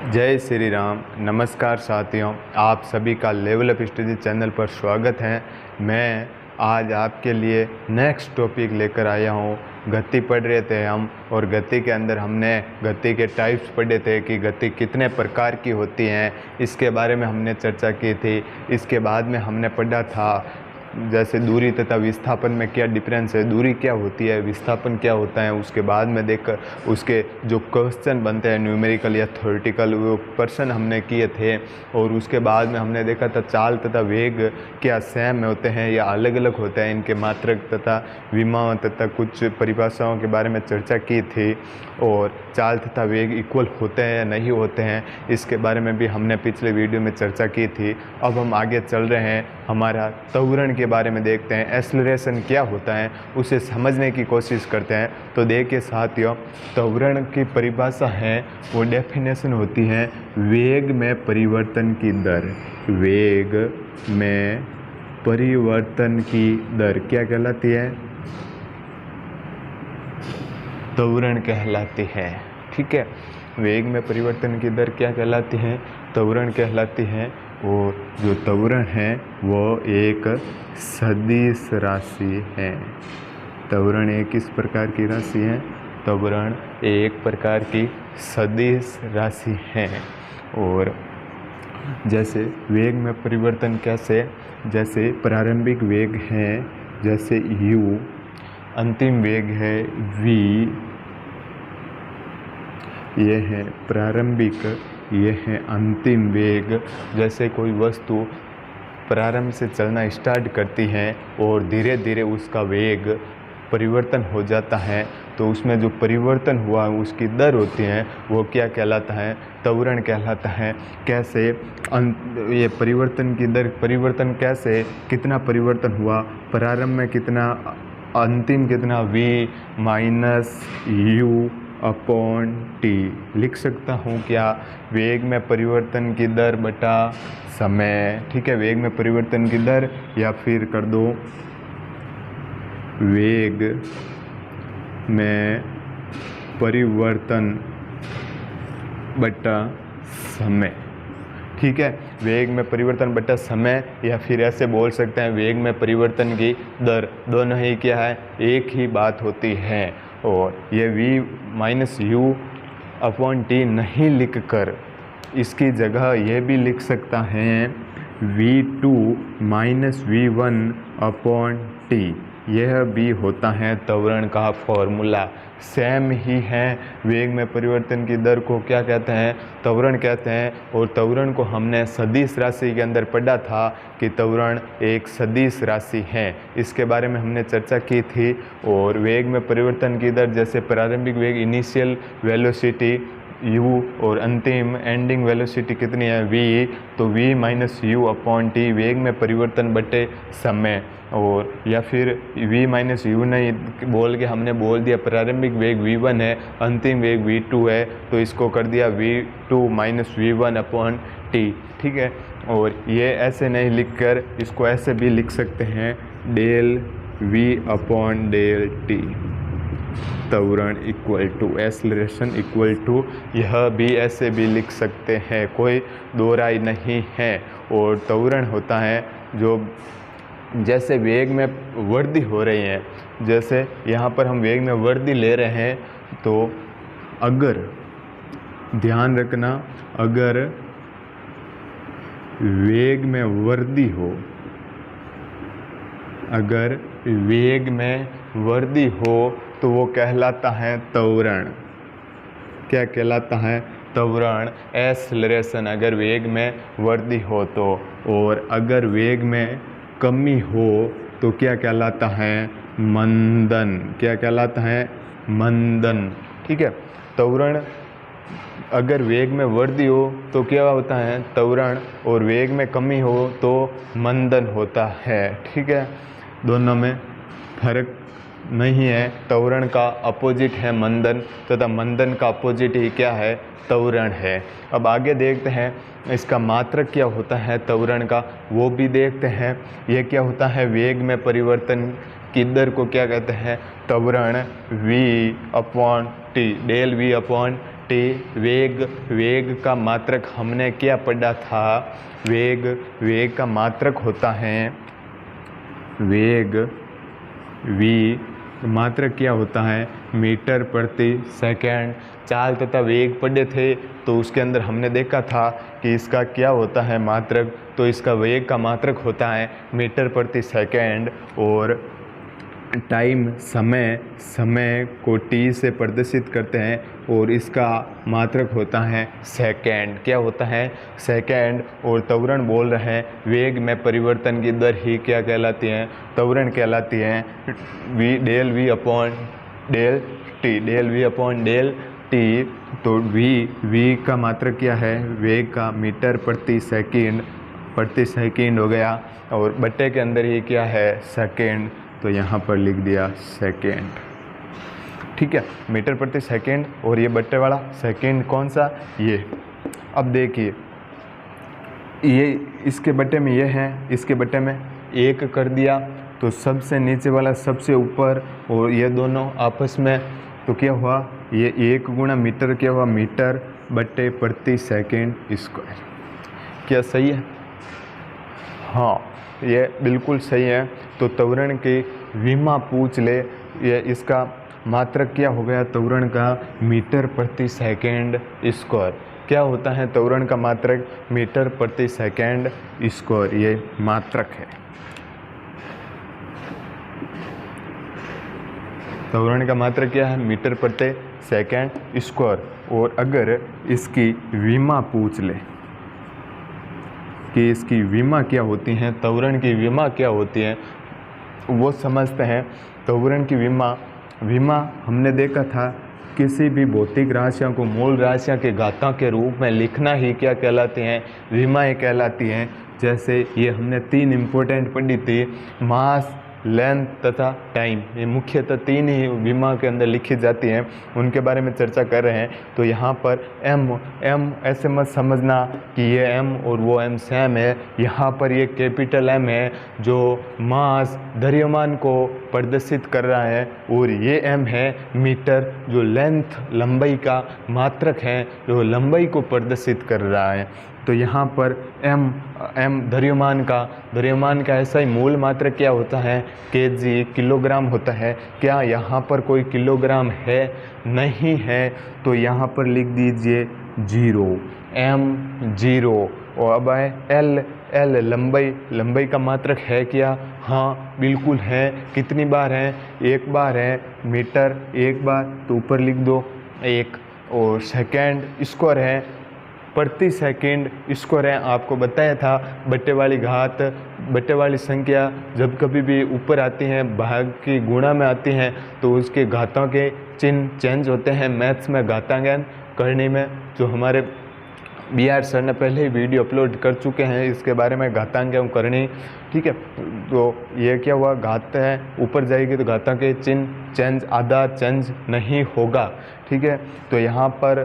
जय श्री राम। नमस्कार साथियों, आप सभी का लेवल अप स्टडी चैनल पर स्वागत है। मैं आज आपके लिए नेक्स्ट टॉपिक लेकर आया हूँ। गति पढ़ रहे थे हम, और गति के अंदर हमने गति के टाइप्स पढ़े थे कि गति कितने प्रकार की होती हैं, इसके बारे में हमने चर्चा की थी। इसके बाद में हमने पढ़ा था जैसे दूरी तथा विस्थापन में क्या डिफरेंस है, दूरी क्या होती है, विस्थापन क्या होता है। उसके बाद में देखकर उसके जो क्वेश्चन बनते हैं न्यूमेरिकल या थ्योरेटिकल, वो प्रश्न हमने किए थे। और उसके बाद में हमने देखा था चाल तथा वेग क्या सेम होते हैं या अलग अलग होते हैं, इनके मात्रक तथा विमाओं तथा कुछ परिभाषाओं के बारे में चर्चा की थी। और चाल तथा वेग इक्वल होते हैं या नहीं होते हैं, इसके बारे में भी हमने पिछले वीडियो में चर्चा की थी। अब हम आगे चल रहे हैं, हमारा त्वरण के बारे में देखते हैं। एक्सेलरेशन क्या होता है उसे समझने की कोशिश करते हैं। तो देखिए साथियों, त्वरण की परिभाषा है, वो डेफिनेशन होती है वेग में परिवर्तन की दर। वेग में परिवर्तन की दर क्या कहलाती है? त्वरण कहलाती है। ठीक है, वेग में परिवर्तन की दर क्या कहलाती है? त्वरण कहलाती है। और जो त्वरण है वो एक सदिश राशि है। त्वरण एक किस प्रकार की राशि है? त्वरण एक प्रकार की सदिश राशि है। और जैसे वेग में परिवर्तन कैसे, जैसे प्रारंभिक वेग है जैसे u, अंतिम वेग है v, ये है प्रारंभिक, ये है अंतिम वेग। जैसे कोई वस्तु प्रारंभ से चलना स्टार्ट करती है और धीरे धीरे उसका वेग परिवर्तन हो जाता है, तो उसमें जो परिवर्तन हुआ उसकी दर होती है वो क्या कहलाता है? त्वरण कहलाता है। कैसे ये परिवर्तन की दर, परिवर्तन कैसे, कितना परिवर्तन हुआ, प्रारंभ में कितना, अंतिम कितना, v minus u upon t। लिख सकता हूँ क्या? वेग में परिवर्तन की दर बटा समय। ठीक है, वेग में परिवर्तन की दर, या फिर कर दो वेग में परिवर्तन बटा समय। ठीक है, वेग में परिवर्तन बटा समय, या फिर ऐसे बोल सकते हैं वेग में परिवर्तन की दर। दोनों ही क्या है? एक ही बात होती है। और ये v minus u upon t नहीं लिखकर इसकी जगह ये भी लिख सकता है v2 minus v1 upon t। यह भी होता है त्वरण का फॉर्मूला। सेम ही है। वेग में परिवर्तन की दर को क्या कहते हैं? त्वरण कहते हैं। और त्वरण को हमने सदिश राशि के अंदर पढ़ा था कि त्वरण एक सदिश राशि है, इसके बारे में हमने चर्चा की थी। और वेग में परिवर्तन की दर जैसे प्रारंभिक वेग इनिशियल वेलोसिटी u और अंतिम एंडिंग वेलोसिटी कितनी है? v, तो v minus u upon t वेग में परिवर्तन बटे समय। और या फिर v माइनस u नहीं बोल के हमने बोल दिया प्रारंभिक वेग v1 है, अंतिम वेग v2 है, तो इसको कर दिया v2 minus v1 upon t। ठीक है, और ये ऐसे नहीं लिखकर इसको ऐसे भी लिख सकते हैं del v upon del t। त्वरण equal to acceleration equal to, यह भी ऐसे भी लिख सकते हैं, कोई दो राय नहीं है। और त्वरण होता है जो जैसे वेग में वृद्धि हो रही है, जैसे यहाँ पर हम वेग में वृद्धि ले रहे हैं, तो अगर ध्यान रखना, अगर वेग में वृद्धि हो, अगर वेग में वृद्धि हो तो वो कहलाता है त्वरण। क्या कहलाता है? त्वरण, एक्सेलरेशन, अगर वेग में वृद्धि हो तो। और अगर वेग में कमी हो तो क्या कहलाता है? मंदन। क्या कहलाता है? मंदन। ठीक है, त्वरण अगर वेग में वृद्धि हो तो क्या होता है? त्वरण। और वेग में कमी हो तो मंदन होता है। ठीक है, दोनों में फर्क नहीं है। त्वरण का अपोजिट है मंदन, तथा मंदन का अपोजिट ही क्या है? त्वरण है। अब आगे देखते हैं इसका मात्रक क्या होता है त्वरण का, वो भी देखते हैं। ये क्या होता है? वेग में परिवर्तन की दर को क्या कहते हैं? त्वरण v upon t, del v upon t. वेग का मात्रक हमने क्या पढ़ा था? वेग का मात्रक होता है वेग v, मात्रक क्या होता है? मीटर प्रति सेकंड। चाल तथा वेग पढ़े थे तो उसके अंदर हमने देखा था कि इसका क्या होता है मात्रक, तो इसका वेग का मात्रक होता है मीटर प्रति सेकंड। और टाइम, समय को t से प्रदर्शित करते हैं और इसका मात्रक होता है सेकंड। क्या होता है? सेकंड। और त्वरण बोल रहे हैं वेग में परिवर्तन की दर ही क्या कहलाती है? त्वरण कहलाती है। Del v upon del t. तो v का मात्रक क्या है? वेग का मीटर प्रति सेकंड हो गया, और बट्टे के अंदर ही क्या है? सेकंड। तो यहाँ पर लिख दिया सेकेंड। ठीक है, मीटर प्रति सेकंड। और ये बट्टे वाला सेकंड कौन सा? ये। अब देखिए, ये इसके बट्टे में ये है, इसके बट्टे में 1 कर दिया, तो सबसे नीचे वाला सबसे ऊपर, और ये दोनों आपस में, तो क्या हुआ? ये 1 गुणा मीटर क्या हुआ? मीटर बट्टे प्रति सेकंड स्क्वायर। क्या सही है? हाँ, ये बिल्कुल सही है। तो त्वरण की विमा पूछ ले, ये इसका मात्रक क्या हो गया त्वरण का? मीटर प्रति सेकंड स्क्वायर। क्या होता है त्वरण का मात्रक? मीटर प्रति सेकंड स्क्वायर, ये मात्रक है। त्वरण का मात्रक क्या है? मीटर प्रति सेकंड स्क्वायर। और अगर इसकी विमा पूछ ले कि इसकी विमा क्या होती है, त्वरण की विमा क्या होती है, वो समझते हैं। त्वरण की विमा हमने देखा था, किसी भी भौतिक राशियों को मूल राशियों के घातांक के रूप में लिखना ही क्या कहलाती हैं? विमाएँ कहलाती हैं। जैसे ये हमने 3 इम्पोर्टेंट पढ़ी थी, मास, लेंथ तथा टाइम। ये मुख्यतः 3 ही विमा के अंदर लिखी जाती हैं, उनके बारे में चर्चा कर रहे हैं। तो यहाँ पर m ऐसे मत समझना कि ये m और वो m सेम है। यहाँ पर ये कैपिटल M है जो मास, द्रव्यमान को प्रदर्शित कर रहा है, और ये m है मीटर जो लेंथ, लंबाई का मात्रक है, जो लंबाई को प्रदर्शित कर रहा है। तो यहाँ पर m द्रव्यमान का ऐसा ही मूल मात्रक क्या होता है? kg, किलोग्राम होता है। क्या यहाँ पर कोई किलोग्राम है? नहीं है। तो यहाँ पर लिख दीजिए 0, m 0। और अब आए l, लंबाई का मात्रक है क्या? हाँ बिल्कुल है। कितनी बार है? 1 बार है। मीटर 1 बार, तो ऊपर लिख दो 1। और सेकंड स्क्वायर है, प्रति सेकंड स्क्वायर है। आपको बताया था बट्टे वाली संख्या जब कभी भी ऊपर आती हैं, भाग की गुणा में आती हैं, तो उसके घातों के चिन्ह चेंज होते हैं। मैथ्स में घातांकन करने में जो हमारे BR सर ने पहले ही वीडियो अपलोड कर चुके हैं इसके बारे में, घातांकन करनी। ठीक है, तो ये क्या हुआ? घात है, ऊपर जाएगी तो घातांक के चिन्ह चेंज, आधा चेंज नहीं होगा। ठीक है, तो यहाँ पर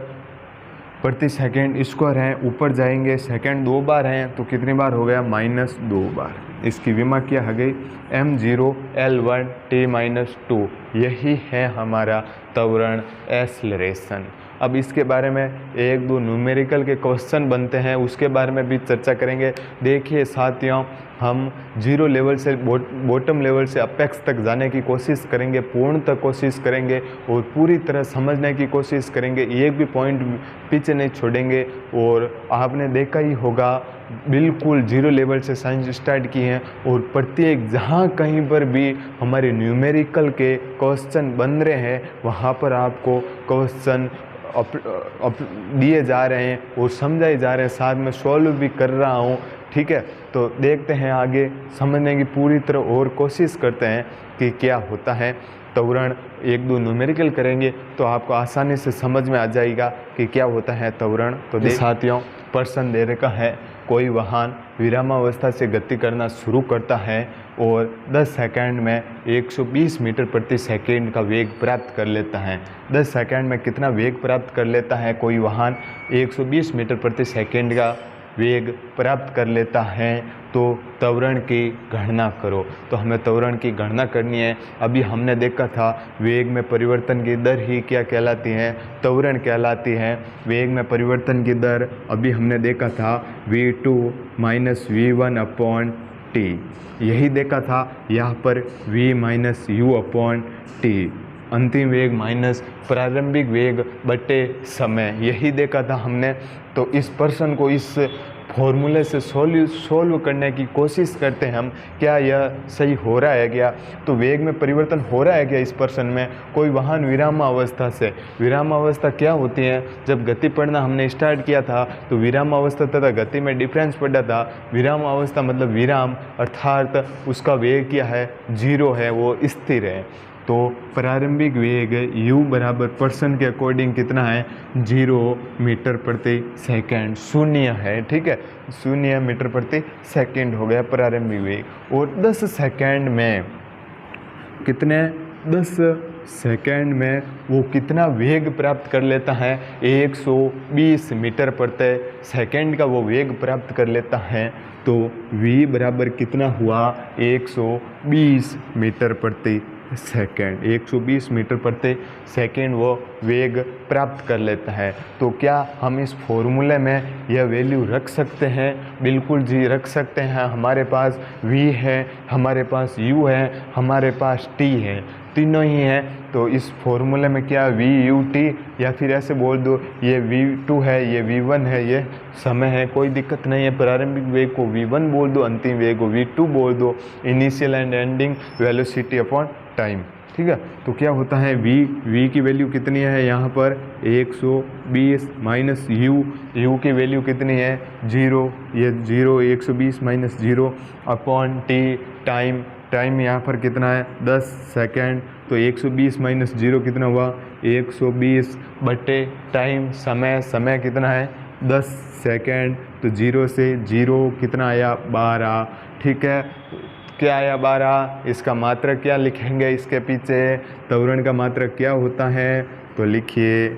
प्रति सेकंड स्क्वायर है, ऊपर जाएंगे, सेकंड 2 बार हैं, तो कितनी बार हो गया? -2 बार। इसकी विमा क्या हो गई? m0 L1 T-2। यही है हमारा त्वरण, एक्सेलरेशन। अब इसके बारे में 1-2 न्यूमेरिकल के क्वेश्चन बनते हैं, उसके बारे में भी चर्चा करेंगे। देखिए साथियों, हम 0 लेवल से बॉटम लेवल से अपेक्स तक जाने की कोशिश करेंगे, पूर्ण तक कोशिश करेंगे और पूरी तरह समझने की कोशिश करेंगे, एक भी पॉइंट पीछे नहीं छोड़ेंगे। और आपने देखा ही होगा, बिल्कुल 0 लेवल से साइंस स्टार्ट की हैं, और प्रत्येक जहाँ कहीं पर भी हमारे न्यूमेरिकल के क्वेश्चन बन रहे हैं, वहाँ पर आपको क्वेश्चन दिए जा रहे हैं और समझाए जा रहे हैं, साथ में सॉल्व भी कर रहा हूँ। ठीक है, तो देखते हैं आगे, समझने की पूरी तरह और कोशिश करते हैं कि क्या होता है त्वरण। 1-2 न्यूमेरिकल करेंगे तो आपको आसानी से समझ में आ जाएगा कि क्या होता है त्वरण। तो साथियों, प्रश्न दे रखा है, कोई वाहन विरामावस्था से गति करना शुरू करता है और 10 सेकंड में 120 मीटर प्रति सेकंड का वेग प्राप्त कर लेता है। 10 सेकंड में कितना वेग प्राप्त कर लेता है कोई वाहन? 120 मीटर प्रति सेकंड का वेग प्राप्त कर लेता है तो त्वरण की गणना करो। तो हमें त्वरण की गणना करनी है। अभी हमने देखा था वेग में परिवर्तन की दर ही क्या कहलाती है, त्वरण कहलाती है। वेग में परिवर्तन की दर अभी हमने देखा था v2 minus v1 upon T, यही देखा था यहाँ पर v minus you upon T, अंतिम वेग माइनस प्रारंभिक वेग बटे समय, यही देखा था हमने। तो इस प्रश्न को इस फॉर्मूले से सोल्व करने की कोशिश करते हैं हम, क्या यह सही हो रहा है क्या, तो वेग में परिवर्तन हो रहा है क्या इस प्रश्न में। कोई वाहन विरामावस्था से, विरामावस्था क्या होती है, जब गति पढ़ना हमने स्टार्ट किया था तो विरामावस्था तथा गति में डिफरेंस पड़ा था। विरामावस्था मतलब विराम, अर्थात उसका वेग क्या है, 0 है, वो स्थिर है। तो प्रारंभिक वेग u बराबर पर्सन के अकॉर्डिंग कितना है, 0 मीटर प्रति सेकंड, 0 है, ठीक है, 0 मीटर प्रति सेकंड हो गया प्रारंभिक वेग। और 10 सेकंड में कितने, 10 सेकंड में वो कितना वेग प्राप्त कर लेता है, 120 मीटर प्रति सेकंड का वो वेग प्राप्त कर लेता है। तो v बराबर कितना हुआ, 120 मीटर प्रति सेकेंड, 120 मीटर प्रति सेकेंड वो वेग प्राप्त कर लेता है। तो क्या हम इस फॉर्मूले में यह वैल्यू रख सकते हैं, बिल्कुल जी रख सकते हैं। हमारे पास v है, हमारे पास u है, हमारे पास t है, तीनों ही हैं। तो इस फॉर्मूले में क्या v u t, या फिर ऐसे बोल दो ये v2 है, ये v1 है, ये समय है, कोई दिक्कत नहीं है। प्रारंभिक वेग को v1 बोल दो, अंतिम वेग को v2 बोल दो, initial and ending velocity upon time, ठीक है। तो क्या होता है v की वैल्यू कितनी है यहाँ पर 120 माइनस u की वैल्यू कितनी है 0, ये 0, 120 माइनस 0 अपॉन t, टाइम यहाँ पर कितना है 10 सेकेंड। तो 120 माइनस 0 कितना हुआ 120 बटे टाइम, समय कितना है 10 सेकेंड। तो 0 से 0 कितना आया 12, ठीक है, क्या आया 12। इसका मात्रक क्या लिखेंगे इसके पीछे, त्वरण का मात्रक क्या होता है, तो लिखिए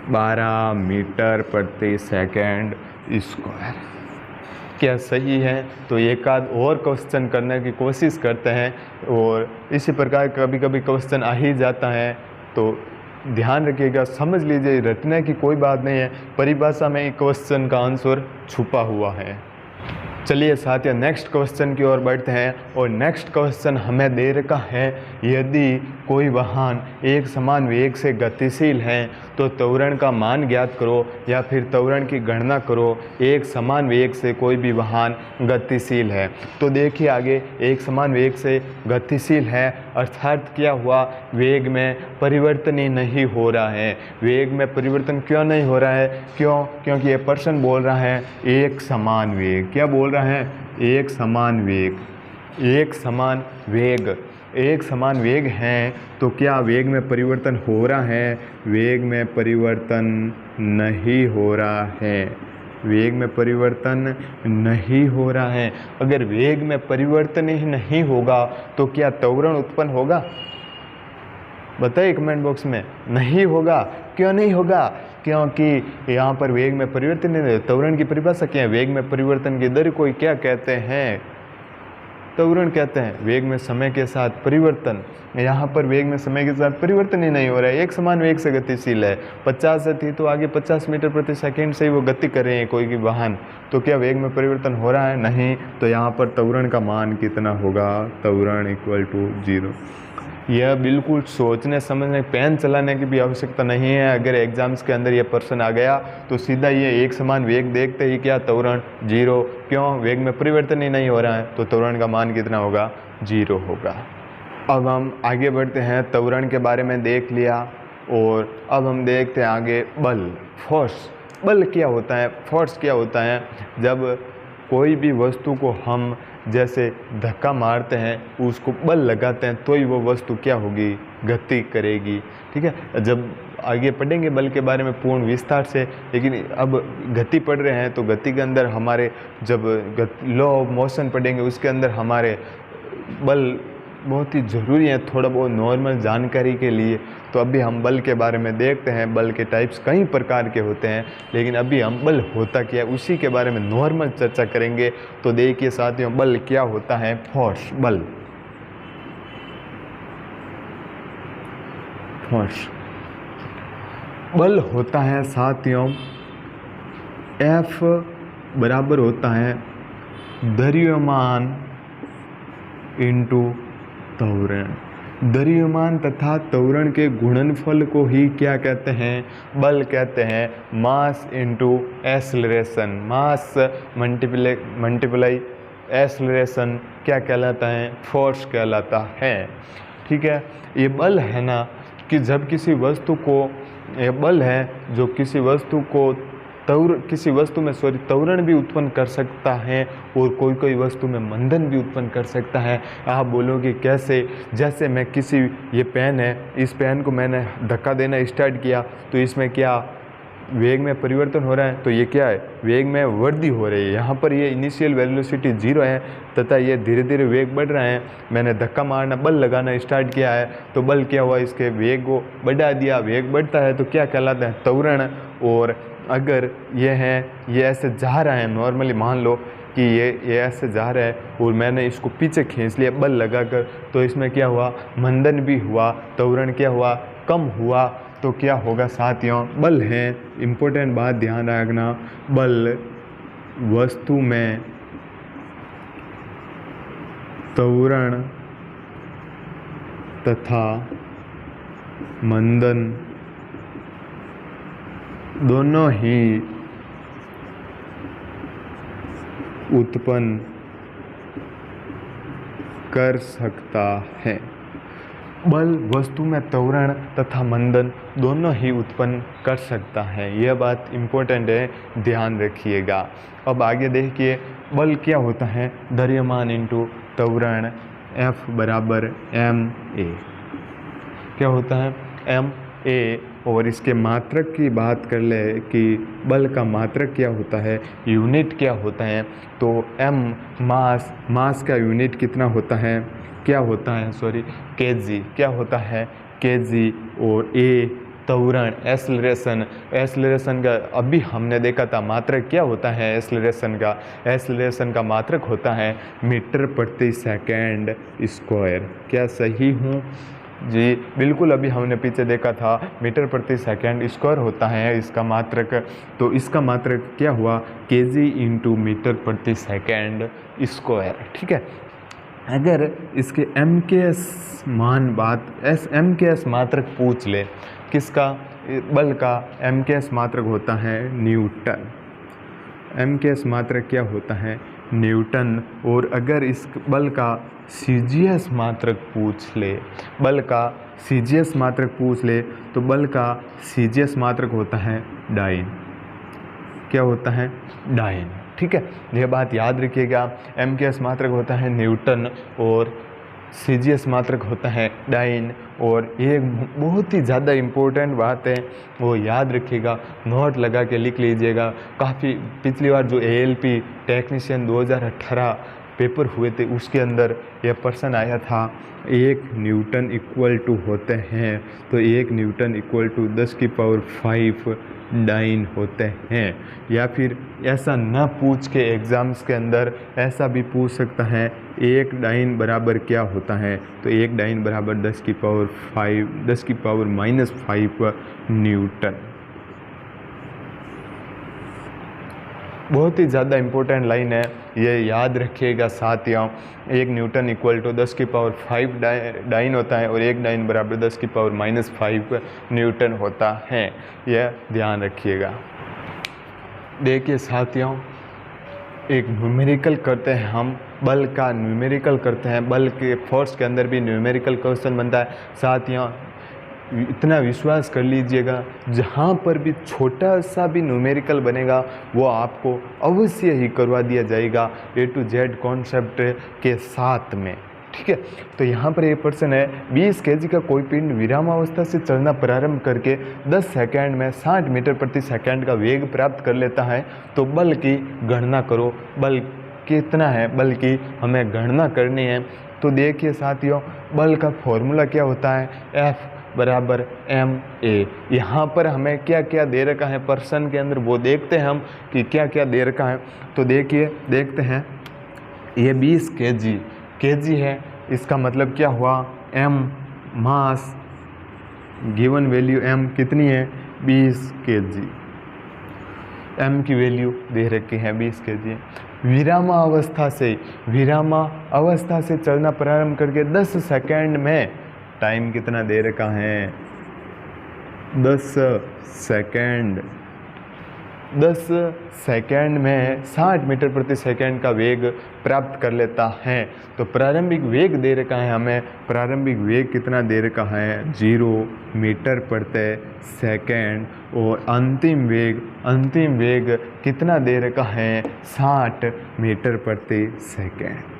12 मीटर प्रति सेकंड स्क्वायर। क्या सही है। तो एक आध और क्वेश्चन करने की कोशिश करते हैं, और इसी प्रकार कभी कभी क्वेश्चन आ ही जाता है, तो ध्यान रखिएगा, समझ लीजिए, रटने की कोई बात नहीं है, परिभाषा में क्वेश्चन का आंसर छुपा हुआ है। चलिए साथियों नेक्स्ट क्वेश्चन की ओर बढ़ते हैं, और नेक्स्ट क्वेश्चन हमें दे रखा है, यदि कोई वाहन एक समान वेग से गतिशील है तो त्वरण का मान ज्ञात करो, या फिर त्वरण की गणना करो। एक समान वेग से कोई भी वाहन गतिशील है, तो देखिए आगे, एक समान वेग से गतिशील है अर्थात क्या हुआ, वेग में परिवर्तन ही नहीं हो रहा है। वेग में परिवर्तन क्यों नहीं हो रहा है, क्योंकि ये पर्सन बोल रहा है एक समान वेग। क्या बोल रहा है, एक समान वेग, एक समान वेग है, तो क्या वेग में परिवर्तन हो रहा है, वेग में परिवर्तन नहीं हो रहा है, वेग में परिवर्तन नहीं हो रहा है। अगर वेग में परिवर्तन ही नहीं होगा तो क्या त्वरण उत्पन्न होगा, बताइए कमेंट बॉक्स में। नहीं होगा, क्यों नहीं होगा, क्योंकि यहाँ पर वेग में परिवर्तन नहीं है। त्वरण की परिभाषा क्या है, वेग में परिवर्तन की दर को क्या कहते हैं, त्वरण कहते हैं। वेग में समय के साथ परिवर्तन, यहाँ पर वेग में समय के साथ परिवर्तन ही नहीं हो रहा है, एक समान वेग से गतिशील है। 50 से थी तो आगे 50 मीटर प्रति सेकंड से ही वो गति कर रहे हैं कोई भी वाहन, तो क्या वेग में परिवर्तन हो रहा है, नहीं। तो यहाँ पर त्वरण का मान कितना होगा, त्वरण इक्वल टू 0। यह बिल्कुल सोचने समझने, पेन चलाने की भी आवश्यकता नहीं है। अगर एग्जाम्स के अंदर ये प्रश्न आ गया तो सीधा ये एक समान वेग देखते ही क्या त्वरण 0, क्यों, वेग में परिवर्तन ही नहीं हो रहा है, तो त्वरण का मान कितना होगा, 0 होगा। अब हम आगे बढ़ते हैं, त्वरण के बारे में देख लिया, और अब हम देखते हैं आगे बल, फोर्स। बल क्या होता है, फोर्स क्या होता है, जब कोई भी वस्तु को हम जैसे धक्का मारते हैं, उसको बल लगाते हैं, तो ही वो वस्तु क्या होगी, गति करेगी, ठीक है। जब आगे पढ़ेंगे बल के बारे में पूर्ण विस्तार से, लेकिन अब गति पढ़ रहे हैं तो गति के अंदर हमारे जब लॉ ऑफ मोशन पढ़ेंगे उसके अंदर हमारे बल बहुत ही ज़रूरी है, थोड़ा बहुत नॉर्मल जानकारी के लिए। तो अभी हम बल के बारे में देखते हैं। बल के टाइप्स कई प्रकार के होते हैं, लेकिन अभी हम बल होता क्या है उसी के बारे में नॉर्मल चर्चा करेंगे। तो देखिए साथियों, बल क्या होता है। फोर्स, बल, फोर्स, बल होता है साथियों F बराबर होता है द्रव्यमान इंटू त्वरण। द्रव्यमान तथा त्वरण के गुणनफल को ही क्या कहते हैं, बल कहते हैं। मास इंटू एक्सेलरेशन, मास मल्टीप्लाई एक्सेलरेशन क्या कहलाता है, फोर्स कहलाता है। ठीक है, ये बल है ना कि जब किसी वस्तु को, ये बल है जो किसी वस्तु को त्वरण भी उत्पन्न कर सकता है और कोई कोई वस्तु में मंदन भी उत्पन्न कर सकता है। आप बोलोगे कैसे, जैसे मैं किसी, ये पेन है, इस पेन को मैंने धक्का देना स्टार्ट किया तो इसमें क्या वेग में परिवर्तन हो रहा है, तो ये क्या है, वेग में वृद्धि हो रही है। यहाँ पर ये इनिशियल वेलोसिटी 0 है तथा ये धीरे धीरे वेग बढ़ रहा है। मैंने धक्का मारना, बल लगाना स्टार्ट किया है तो बल क्या हुआ, इसके वेग को बढ़ा दिया। वेग बढ़ता है तो क्या कहलाता है, त्वरण। और अगर ये है, ये ऐसे जा रहा है, नॉर्मली मान लो कि ये ऐसे जा रहा है और मैंने इसको पीछे खींच लिया बल लगाकर, तो इसमें क्या हुआ, मंदन भी हुआ, त्वरण क्या हुआ, कम हुआ। तो क्या होगा साथियों, बल है, इम्पोर्टेंट बात ध्यान रखना, बल वस्तु में त्वरण तथा मंदन दोनों ही उत्पन्न कर सकता है। बल वस्तु में त्वरण तथा मंदन दोनों ही उत्पन्न कर सकता है। यह बात इम्पोर्टेंट है, ध्यान रखिएगा। अब आगे देखिए, बल क्या होता है, द्रव्यमान इंटू त्वरण, F बराबर ma। क्या होता है, ma। और इसके मात्रक की बात कर ले कि बल का मात्रक क्या होता है, यूनिट क्या होता है, तो m मास, मास का यूनिट कितना होता है, क्या होता है, kg, क्या होता है, kg। और a त्वरण, एक्सेलरेशन, एक्सेलरेशन का अभी हमने देखा था मात्रक क्या होता है एक्सेलरेशन का, एक्सेलरेशन का मात्रक होता है मीटर प्रति सेकेंड स्क्वायर। क्या सही हूँ जी, बिल्कुल, अभी हमने पीछे देखा था मीटर प्रति सेकेंड स्क्वायर होता है इसका मात्रक। तो इसका मात्रक क्या हुआ, केजी इंटू मीटर प्रति सेकेंड स्क्वायर। ठीक है, अगर इसके MKS मान बात, MKS मात्रक पूछ ले, किसका, बल का MKS मात्रक होता है न्यूटन। MKS मात्रक क्या होता है, न्यूटन। और अगर इस बल का CGS मात्रक पूछ ले, बल का CGS मात्रक पूछ ले, तो बल का CGS मात्रक होता है डाइन। क्या होता है, डाइन। ठीक है, यह बात याद रखिएगा। MKS मात्रक होता है न्यूटन और CGS मात्रक होता है डाइन। और ये बहुत ही ज़्यादा इम्पोर्टेंट बात है, वो याद रखिएगा, नोट लगा के लिख लीजिएगा। काफ़ी पिछली बार जो ALP टेक्नीशियन 2018 पेपर हुए थे उसके अंदर यह प्रश्न आया था, 1 न्यूटन इक्वल टू होते हैं, तो 1 न्यूटन इक्वल टू 10⁵ डाइन होते हैं। या फिर ऐसा न पूछ के एग्ज़ाम्स के अंदर ऐसा भी पूछ सकता है, 1 डाइन बराबर क्या होता है, तो 1 डाइन बराबर 10⁻⁵ न्यूटन। बहुत ही ज़्यादा इम्पोर्टेंट लाइन है, ये याद रखिएगा साथियों। 1 न्यूटन इक्वल टू 10⁵ डाइन होता है और 1 डाइन बराबर 10⁻⁵ न्यूटन होता है, यह ध्यान रखिएगा। देखिए साथियों, एक न्यूमेरिकल करते हैं हम, बल का न्यूमेरिकल करते हैं। बल के फोर्स के अंदर भी न्यूमेरिकल क्वेश्चन बनता है साथियों। इतना विश्वास कर लीजिएगा, जहाँ पर भी छोटा सा भी न्यूमेरिकल बनेगा वो आपको अवश्य ही करवा दिया जाएगा A to Z कॉन्सेप्ट के साथ में। ठीक है, तो यहाँ पर ये प्रश्न है, 20 kg का कोई पिंड विरामावस्था से चलना प्रारंभ करके 10 सेकंड में 60 मीटर प्रति सेकंड का वेग प्राप्त कर लेता है, तो बल की गणना करो। बल कितना है, बल की हमें गणना करनी है। तो देखिए साथियों, बल का फॉर्मूला क्या होता है, F बराबर ma। यहाँ पर हमें क्या क्या दे रखा है पर्सन के अंदर वो देखते हैं हम कि क्या क्या दे रखा है। तो देखिए देखते हैं, ये 20 kg है, इसका मतलब क्या हुआ m mass given value m कितनी है 20 kg, m की वैल्यू दे रखी है 20 kg। विरामा अवस्था से चलना प्रारंभ करके 10 सेकंड में टाइम कितना दे रखा है 10 सेकंड में 60 मीटर प्रति सेकंड का वेग प्राप्त कर लेता है। तो प्रारंभिक वेग दे रखा है हमें, प्रारंभिक वेग कितना दे रखा है 0 मीटर प्रति सेकंड, और अंतिम वेग कितना दे रखा है 60 मीटर प्रति सेकंड।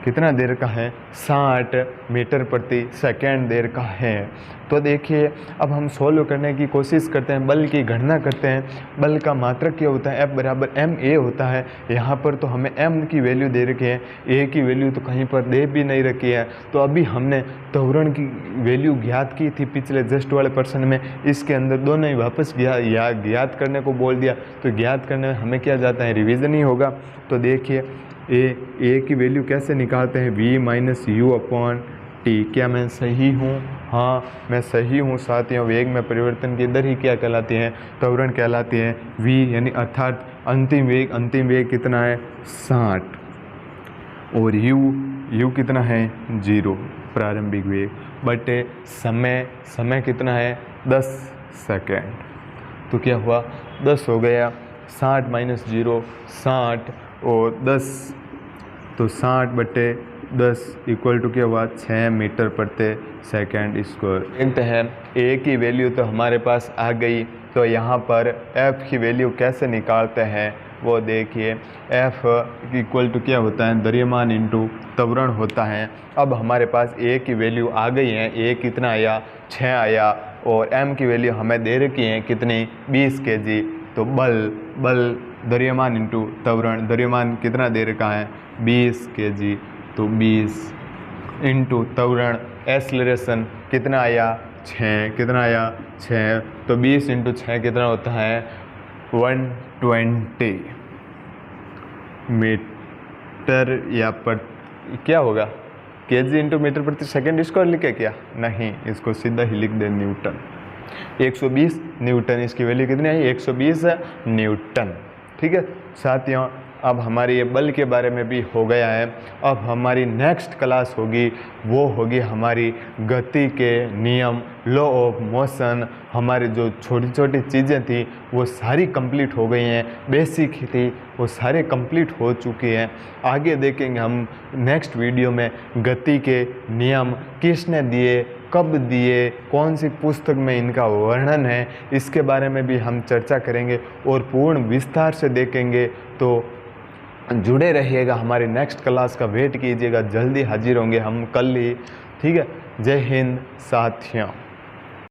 कितना दे रखा है 60 मीटर प्रति सेकंड दे रखा है। तो देखिए अब हम सोल्व करने की कोशिश करते हैं, बल की गणना करते हैं। बल का मात्रक क्या होता है F बराबर ma होता है। यहाँ पर तो हमें m की वैल्यू दे रखी है, a की वैल्यू तो कहीं पर दे भी नहीं रखी है। तो अभी हमने त्वरण की वैल्यू ज्ञात की थी पिछले जस्ट वाले पर्सन में, इसके अंदर दोनों ही वापस ज्ञात करने को बोल दिया। तो ज्ञात करने में हमें क्या जाता है रिवीजन ही होगा। तो देखिए ए की वैल्यू कैसे निकालते हैं v minus you upon T. क्या मैं सही हूँ? हाँ मैं सही हूँ साथियों। वेग में परिवर्तन की दर ही क्या कहलाती है त्वरण कहलाती है v, यानी अर्थात अंतिम वेग कितना है 60, और u कितना है 0 प्रारंभिक वेग, बटे समय कितना है 10 सेकेंड। तो क्या हुआ 10 हो गया, 60 माइनस 0 60 और 10, तो 60 बटे 10 इक्वल टू क्या हुआ 6 मीटर प्रति सेकंड स्क्वायर। देखते हैं a की वैल्यू तो हमारे पास आ गई। तो यहाँ पर f की वैल्यू कैसे निकालते हैं वो देखिए। f इक्वल टू क्या होता है द्रव्यमान इंटू त्वरण होता है। अब हमारे पास a की वैल्यू आ गई है, a कितना आया 6 आया, और m की वैल्यू हमें दे रखी है कितनी 20 kg। तो बल द्रव्यमान इंटू त्वरण, द्रव्यमान कितना दे रखा है 20 kg, तो 20 इंटू त्वरण एक्सेलरेशन कितना आया 6, कितना आया 6, तो 20 इंटू 6 कितना होता है 120 मीटर, या पर क्या होगा kg इंटू मीटर प्रति सेकंड स्क्वायर लिखे क्या? नहीं, इसको सीधा ही लिख दे न्यूटन। 120 न्यूटन, इसकी वैल्यू कितनी आई 120 न्यूटन। ठीक है साथियों, अब हमारी ये बल के बारे में भी हो गया है। अब हमारी नेक्स्ट क्लास होगी वो होगी हमारी गति के नियम, लॉ ऑफ मोशन। हमारी जो छोटी छोटी चीज़ें थी वो सारी कंप्लीट हो गई हैं, बेसिक थी वो सारे कंप्लीट हो चुकी हैं। आगे देखेंगे हम नेक्स्ट वीडियो में गति के नियम किसने दिए, कब दिए, कौन सी पुस्तक में इनका वर्णन है, इसके बारे में भी हम चर्चा करेंगे और पूर्ण विस्तार से देखेंगे। तो जुड़े रहिएगा, हमारी नेक्स्ट क्लास का वेट कीजिएगा, जल्दी हाजिर होंगे हम कल ही। ठीक है, जय हिंद साथियों।